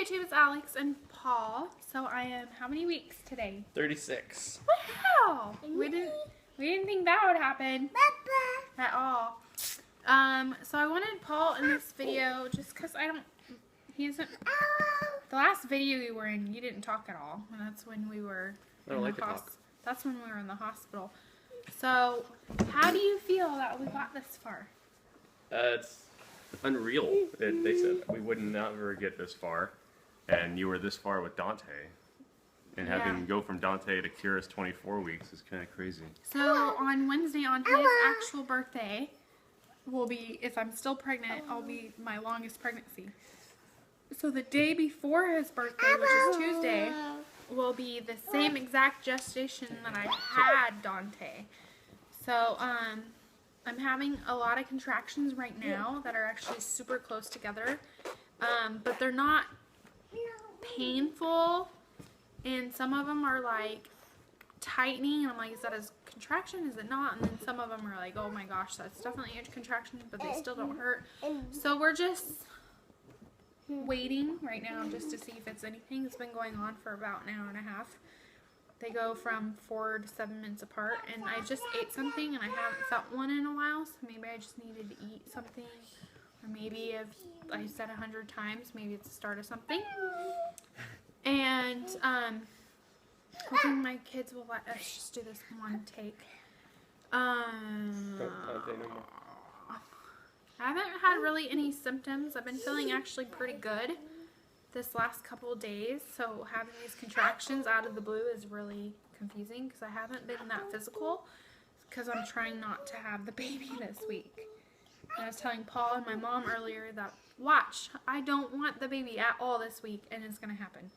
YouTube, it's Alex and Paul. So I am how many weeks today? 36. Wow! We didn't think that would happen at all. So I wanted Paul in this video just because the last video you were in, you didn't talk at all. And that's when we were that's when we were in the hospital. So how do you feel that we got this far? It's unreal. They said we would never get this far, and you were this far with Dante. And having go from Dante to Kira's 24 weeks is kind of crazy. So on Wednesday, on his actual birthday, will be, if I'm still pregnant, I'll be my longest pregnancy. So the day before his birthday, which is Tuesday, will be the same exact gestation that I had Dante. So I'm having a lot of contractions right now that are actually super close together, but they're not painful. And some of them are like tightening, and I'm like, is that a contraction? Is it not? And then some of them are like, oh my gosh, that's definitely a contraction, but they still don't hurt. So we're just waiting right now just to see if it's anything. It's been going on for about an hour and a half. They go from 4 to 7 minutes apart, and I just ate something and I haven't felt one in a while, so maybe I just needed to eat something. Or maybe if I said 100 times, maybe it's the start of something. And hoping my kids will let us just do this one take. I haven't had really any symptoms. I've been feeling actually pretty good this last couple of days. So having these contractions out of the blue is really confusing because I haven't been that physical because I'm trying not to have the baby this week. And I was telling Paul and my mom earlier that, watch, I don't want the baby at all this week, and it's going to happen.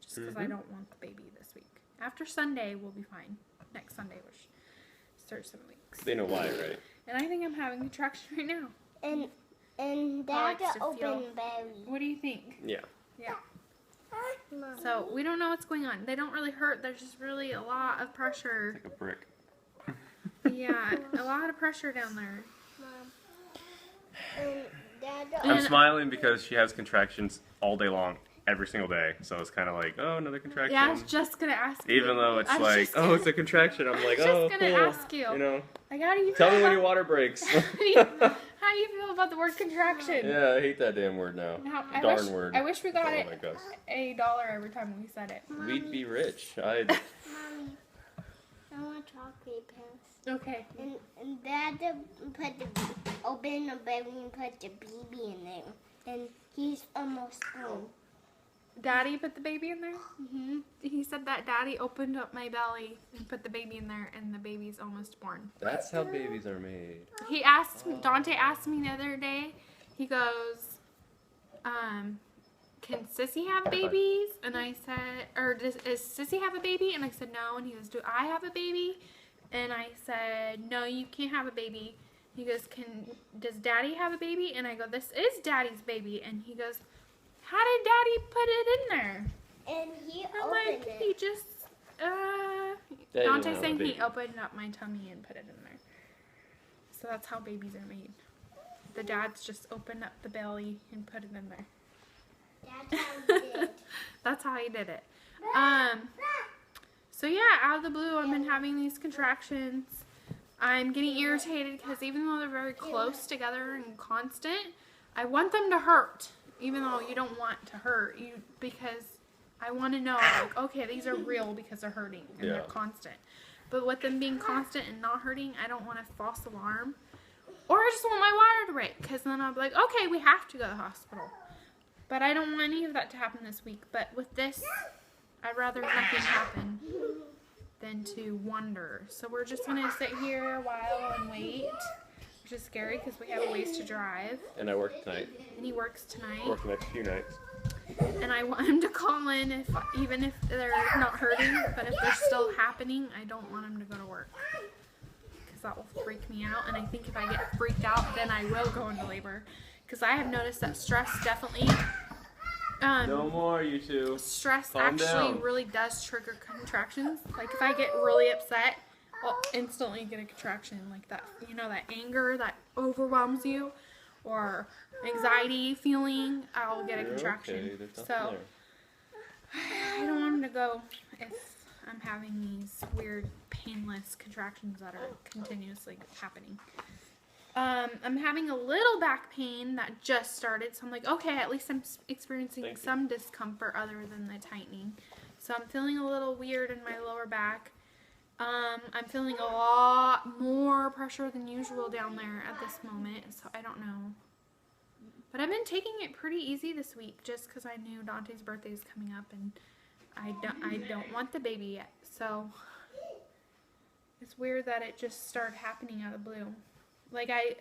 Just because I don't want the baby this week. After Sunday, we'll be fine. Next Sunday, which starts 7 weeks. They know why, right? And I think I'm having contraction right now. And that's an open belly. What do you think? Yeah. Yeah. So we don't know what's going on. They don't really hurt. There's just really a lot of pressure. Like a brick. Yeah, a lot of pressure down there. I'm smiling because she has contractions all day long, every single day. So it's kind of like, oh, another contraction. Yeah, I was just going to ask you. Even though it's like, oh, it's a contraction. I'm like, oh, just going to ask you. You know, like, how do you tell me when your water breaks. How do you feel about the word contraction? Yeah, I hate that damn word now. Darn word. I wish we got $1 every time we said it. We'd be rich. Mommy, I want chocolate pills. Okay. And Dad open the belly and put the baby in there. And he's almost born. Daddy put the baby in there? Mm-hmm. He said that Daddy opened up my belly and put the baby in there, and the baby's almost born. That's how babies are made. Dante asked me the other day, he goes, can Sissy have babies? And I said, does Sissy have a baby? And I said, no. And he goes, do I have a baby? And I said, no, you can't have a baby. He goes, does Daddy have a baby? And I go, this is Daddy's baby. And he goes, how did Daddy put it in there? And he I'm like, it. he just, Dante's saying he opened up my tummy and put it in there. So that's how babies are made. The dads just opened up the belly and put it in there. That's how he did. That's how he did it. So yeah, out of the blue, I've been having these contractions. I'm getting irritated because even though they're very close together and constant, I want them to hurt. Even though you don't want to hurt, because I want to know, like, okay, these are real because they're hurting and they're constant. But with them being constant and not hurting, I don't want a false alarm. Or I just want my water to break, because then I'll be like, okay, we have to go to the hospital. But I don't want any of that to happen this week. But with this, I'd rather nothing happen than to wonder. So we're just going to sit here a while and wait. Which is scary because we have a ways to drive. And I work tonight. And he works tonight. Work the next few nights. And I want him to call in even if they're not hurting, but if they're still happening, I don't want him to go to work. Because that will freak me out. And I think if I get freaked out, then I will go into labor. Because I have noticed that stress definitely... no more, you two. Stress Calm actually down. really does trigger contractions. Like if I get really upset, I'll instantly get a contraction like that. You know, that anger that overwhelms you. or anxiety feeling, I'll get a You're contraction. okay. There's nothing So there. I don't want him to go if I'm having these weird, painless contractions that are continuously happening. I'm having a little back pain that just started, so I'm like, okay, at least I'm experiencing some discomfort other than the tightening. So I'm feeling a little weird in my lower back. I'm feeling a lot more pressure than usual down there at this moment, so I don't know. But I've been taking it pretty easy this week just because I knew Dante's birthday is coming up and I don't want the baby yet. So it's weird that it just started happening out of the blue. Like I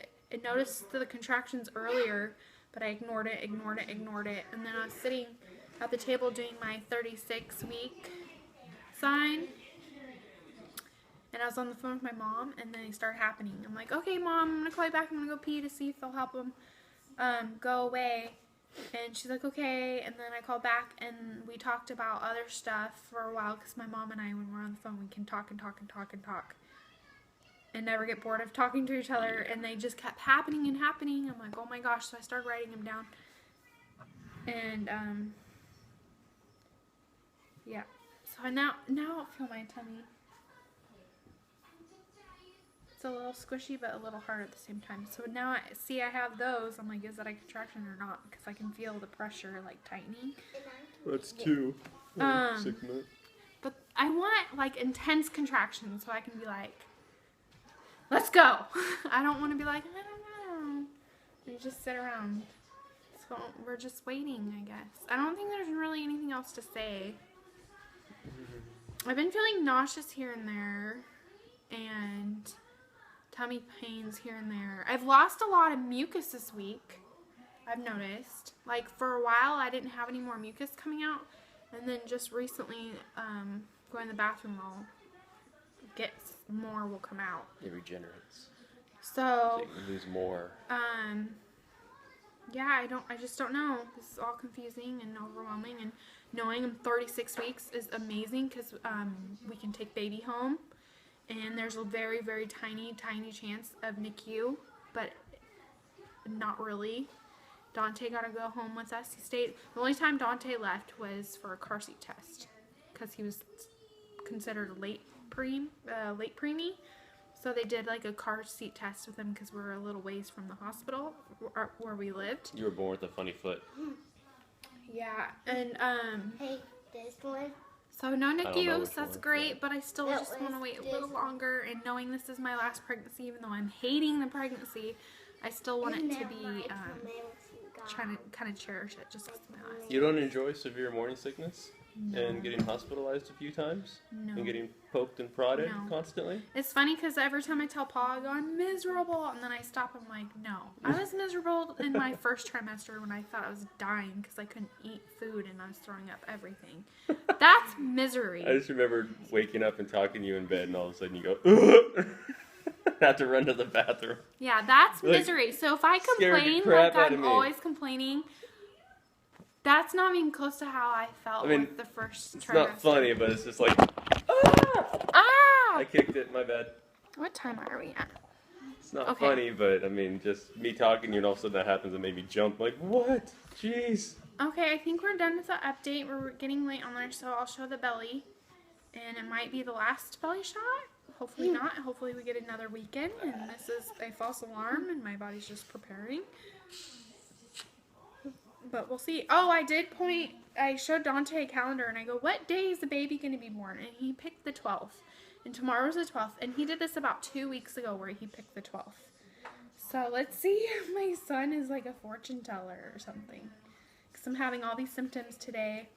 noticed the contractions earlier, but I ignored it. And then I was sitting at the table doing my 36-week sign. And I was on the phone with my mom, and then they started happening. I'm like, okay, Mom, I'm going to call you back. I'm going to go pee to see if they'll help them go away. And she's like, okay. And then I called back, and we talked about other stuff for a while, because my mom and I, when we're on the phone, we can talk and talk and talk and talk. And never get bored of talking to each other, and they just kept happening and happening. I'm like, oh my gosh, so I started writing them down. And, yeah. So I now I feel my tummy. It's a little squishy, but a little hard at the same time. So now I have those. I'm like, is that a contraction or not? Because I can feel the pressure, like, tightening. That's 2. Sigma. But I want, like, intense contractions so I can be like, let's go. I don't want to be like, I don't know. And just sit around. So we're just waiting, I guess. I don't think there's really anything else to say. I've been feeling nauseous here and there. And tummy pains here and there. I've lost a lot of mucus this week. I've noticed. Like, for a while, I didn't have any more mucus coming out. And then just recently, going to the bathroom, I'll get more will come out. It regenerates. So you lose more. Yeah, I just don't know. This is all confusing and overwhelming, and knowing I'm 36 weeks is amazing because we can take baby home, and there's a very, very tiny chance of NICU, but not really. Dante got to go home with us. He stayed. The only time Dante left was for a car seat test because he was considered a late preemie. So they did like a car seat test with him because we're a little ways from the hospital where we lived. You were born with a funny foot. Yeah, and Hey, this one. so no know NICU, which so that's one, great, but I still That just want to was wait a this little longer, and knowing this is my last pregnancy, even though I'm hating the pregnancy, I still want it to be, trying to kind of cherish it just because it's my last. You don't enjoy severe morning sickness? No. And getting hospitalized a few times? No. And getting poked and prodded No. constantly? It's funny because every time I tell Paul, I go, I'm miserable, and then I stop, I'm like, no. I was miserable in my first trimester when I thought I was dying because I couldn't eat food and I was throwing up everything. That's misery. I just remember waking up and talking to you in bed, and all of a sudden you go, have to run to the bathroom. Yeah, that's Like, misery. So if I scared the complain crap like out of I'm me. always complaining, that's not even close to how I felt I mean, with the first It's trimester. not funny, but it's just like, ah! Ah! I kicked it, my bad. What time are we at? It's not Okay. funny, but I mean, just me talking to you and all of a sudden that happens and made me jump. Like, what? Jeez. Okay, I think we're done with the update. We're getting late on there, so I'll show the belly. And it might be the last belly shot. Hopefully not. Hopefully we get another weekend. And this is a false alarm and my body's just preparing. But we'll see. Oh, I showed Dante a calendar and I go, what day is the baby going to be born? And he picked the 12th. And tomorrow's the 12th. And he did this about 2 weeks ago where he picked the 12th. So let's see if my son is like a fortune teller or something. Because I'm having all these symptoms today.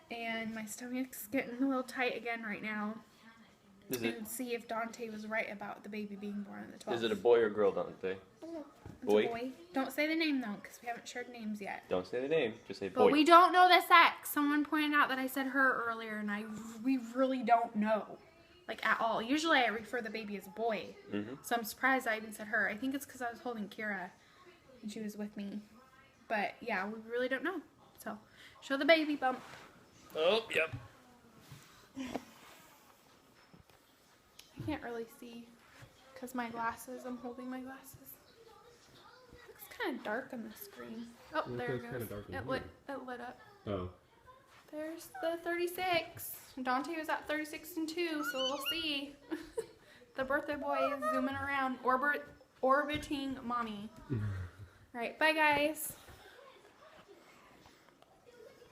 And my stomach's getting a little tight again right now. And see if Dante was right about the baby being born on the 12th. Is it a boy or girl, Dante? It's Boy? a boy. Don't say the name though, because we haven't shared names yet. Don't say the name, just say But boy. we don't know the sex. Someone pointed out that I said her earlier, and we really don't know, like at all. Usually I refer the baby as boy, so I'm surprised I even said her. I think it's because I was holding Kira, and she was with me. But yeah, we really don't know. So show the baby bump. Oh, yep. I can't really see because my glasses. I'm holding my glasses. Looks kind of dark on the screen. Oh, Yeah, there it's it kinda goes. dark in It here. lit up. Oh. There's the 36. Dante was at 36 and 2, so we'll see. The birthday boy is zooming around, orbiting mommy. All right, bye guys.